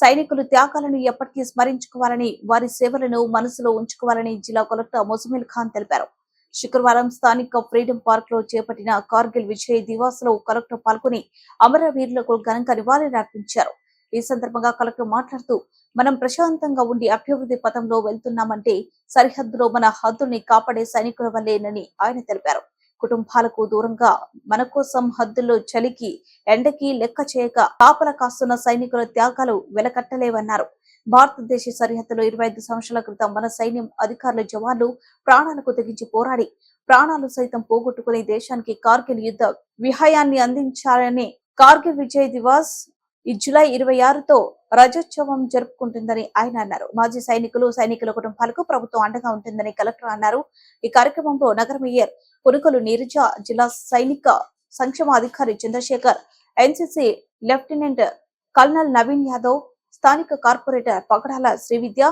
సైనికులు త్యాగాలను ఎప్పటికీ స్మరించుకోవాలని, వారి సేవలను మనసులో ఉంచుకోవాలని జిల్లా కలెక్టర్ మొజమిల్ ఖాన్ తెలిపారు. శుక్రవారం స్థానిక ఫ్రీడమ్ పార్క్ లో చేపట్టిన కార్గిల్ విజయ్ దివాస్ లో కలెక్టర్ పాల్గొని అమరవీరులకు ఘనంగా నివాళులర్పించారు. ఈ సందర్భంగా కలెక్టర్ మాట్లాడుతూ, మనం ప్రశాంతంగా ఉండి అభివృద్ధి పథంలో వెళ్తున్నామంటే సరిహద్దులో మన హద్దుల్ని కాపాడే సైనికుల వల్లేనని ఆయన తెలిపారు. కుటుంబాలకు దూరంగా మన కోసం హద్దుల్లో చలికి ఎండకి లెక్క చేయక కాపల కాస్తున్న సైనికుల త్యాగాలు వెలకట్టలేవన్నారు. భారతదేశ సరిహద్దులో 25 సంవత్సరాల క్రితం మన సైన్యం అధికారుల జవాన్లు ప్రాణాలకు తెగించి పోరాడి ప్రాణాలు సైతం పోగొట్టుకుని దేశానికి కార్గిల్ యుద్ధ విజయాన్ని అందించారని కార్గిల్ విజయ్ దివాస్ ఈ జూలై 26తో రజోత్సవం జరుపుకుంటుందని ఆయన అన్నారు. మాజీ సైనికుల కుటుంబాలకు ప్రభుత్వం అండగా ఉంటుందని కలెక్టర్ అన్నారు. ఈ కార్యక్రమంలో నగర మేయర్ పునుకలు నీరజ, జిల్లా సైనిక సంక్షేమ అధికారి Chandrashekar, NCC lieutenant colonel Naveen Yadav, స్థానిక కార్పొరేటర్ పగడాల శ్రీవిద్య,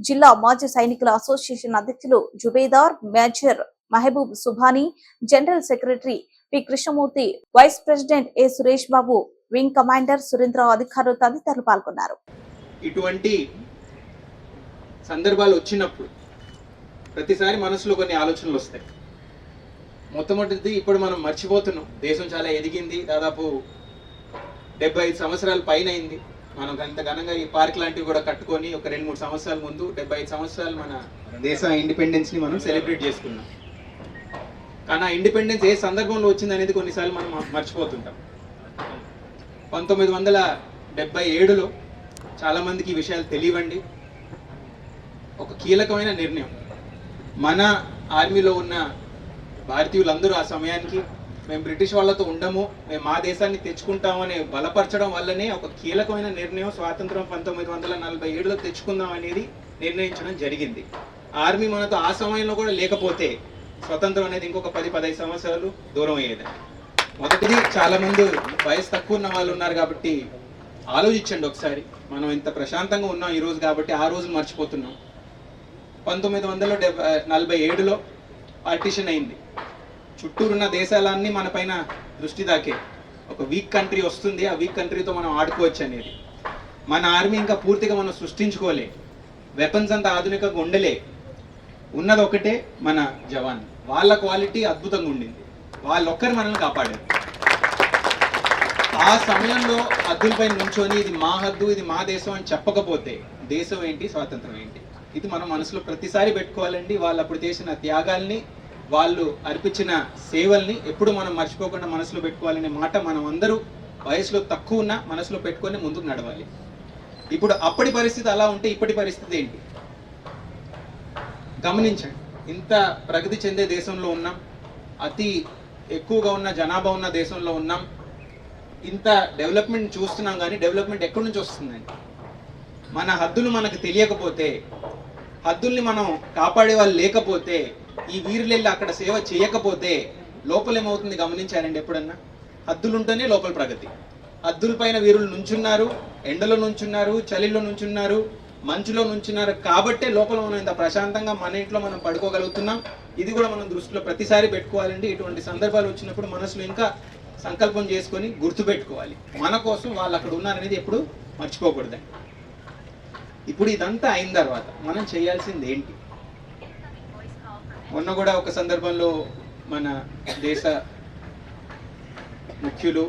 జిల్లా మాజీ సైనికుల అసోసియేషన్ అధ్యక్షులు Subedar, major Mahaboob Subhani, general secretary P Krishnamurthy, vice president A Suresh Babu, wing commander Surendra, అధికారులు తదితరులు పాల్గొన్నారు. ఇటువంటి సందర్భాలు వచ్చినప్పుడు ప్రతిసారి మనసులో కొన్ని ఆలోచనలు వస్తాయి. మొట్టమొదటిది, ఇప్పుడు మనం మర్చిపోతున్నాం, దేశం చాలా ఎదిగింది, దాదాపు 75 సంవత్సరాల పైన అయింది. మనం అంత ఘనంగా ఈ పార్క్ లాంటివి కూడా కట్టుకొని ఒక 2-3 సంవత్సరాల ముందు 75 సంవత్సరాలు మన దేశ ఇండిపెండెన్స్ ని మనం సెలబ్రేట్ చేసుకున్నాం. కానీ ఆ ఇండిపెండెన్స్ ఏ సందర్భంలో వచ్చింది అనేది కొన్నిసార్లు మనం మర్చిపోతుంటాం. 1977లో చాలా మందికి ఈ విషయాలు తెలియవండి. ఒక కీలకమైన నిర్ణయం, మన ఆర్మీలో ఉన్న భారతీయులందరూ ఆ సమయానికి మేము బ్రిటిష్ వాళ్ళతో ఉండము, మేము మా దేశాన్ని తెచ్చుకుంటాము అని బలపరచడం వల్లనే ఒక కీలకమైన నిర్ణయం స్వాతంత్రం 1947లో తెచ్చుకుందాం అనేది నిర్ణయించడం జరిగింది. ఆర్మీ మనతో ఆ సమయంలో కూడా లేకపోతే స్వతంత్రం అనేది ఇంకొక 10-15 సంవత్సరాలు దూరం అయ్యేది. మొదటిది, చాలా మంది వయసు తక్కువ ఉన్న వాళ్ళు ఉన్నారు కాబట్టి ఆలోచించండి ఒకసారి. మనం ఇంత ప్రశాంతంగా ఉన్నాం ఈరోజు కాబట్టి ఆ రోజు మర్చిపోతున్నాం. 1947లో పార్టీషన్ అయింది. చుట్టూరున్న దేశాలన్నీ మన పైన దృష్టి దాకే. ఒక వీక్ కంట్రీ వస్తుంది, ఆ వీక్ కంట్రీతో మనం ఆడుకోవచ్చు అనేది. మన ఆర్మీ ఇంకా పూర్తిగా మనం సృష్టించుకోలే, వెపన్స్ అంతా ఆధునికంగా ఉండలే. ఉన్నది ఒకటే, మన జవాన్. వాళ్ళ క్వాలిటీ అద్భుతంగా ఉండింది, వాళ్ళొక్కరు మనల్ని కాపాడారు. ఆ సమయంలో హద్దులపై నుంచొని ఇది మా హద్దు, ఇది మా దేశం అని చెప్పకపోతే దేశం ఏంటి, స్వాతంత్రం ఏంటి? ఇది మనం మనసులో ప్రతిసారి పెట్టుకోవాలండి. వాళ్ళు అప్పుడు చేసిన త్యాగాల్ని, వాళ్ళు అర్పించిన సేవల్ని ఎప్పుడు మనం మర్చిపోకుండా మనసులో పెట్టుకోవాలనే మాట మనం అందరూ వయసులో తక్కువ ఉన్న మనసులో పెట్టుకొని ముందుకు నడవాలి. ఇప్పుడు అప్పటి పరిస్థితి అలా ఉంటే ఇప్పటి పరిస్థితి ఏంటి గమనించండి. ఇంత ప్రగతి చెందే దేశంలో ఉన్నాం, అతి ఎక్కువగా ఉన్న జనాభా ఉన్న దేశంలో ఉన్నాం, ఇంత డెవలప్మెంట్ చూస్తున్నాం. కానీ డెవలప్మెంట్ ఎక్కడి నుంచి వస్తుందండి? మన హద్దులు మనకు తెలియకపోతే, హద్దుల్ని మనం కాపాడే వాళ్ళు లేకపోతే, ఈ వీరులు వెళ్ళి అక్కడ సేవ చేయకపోతే లోపలేమవుతుంది గమనించారండి ఎప్పుడన్నా? హద్దులుంటేనే లోపల ప్రగతి. హద్దుల పైన వీరులు నుంచున్నారు, ఎండలో నుంచున్నారు, చలిలో నుంచున్నారు, మంచులో నుంచున్నారు కాబట్టే లోపల మనం ఇంత ప్రశాంతంగా మన ఇంట్లో మనం పడుకోగలుగుతున్నాం. ఇది కూడా మనం దృష్టిలో ప్రతిసారి పెట్టుకోవాలండి. ఇటువంటి సందర్భాలు వచ్చినప్పుడు మనసులో ఇంకా సంకల్పం చేసుకొని గుర్తుపెట్టుకోవాలి, మన కోసం వాళ్ళు అక్కడ ఉన్నారనేది ఎప్పుడు మర్చిపోకూడదండి. ఇప్పుడు ఇదంతా అయిన తర్వాత మనం చేయాల్సింది ఏంటి? మొన్న కూడా ఒక సందర్భంలో మన దేశ ముఖ్యులు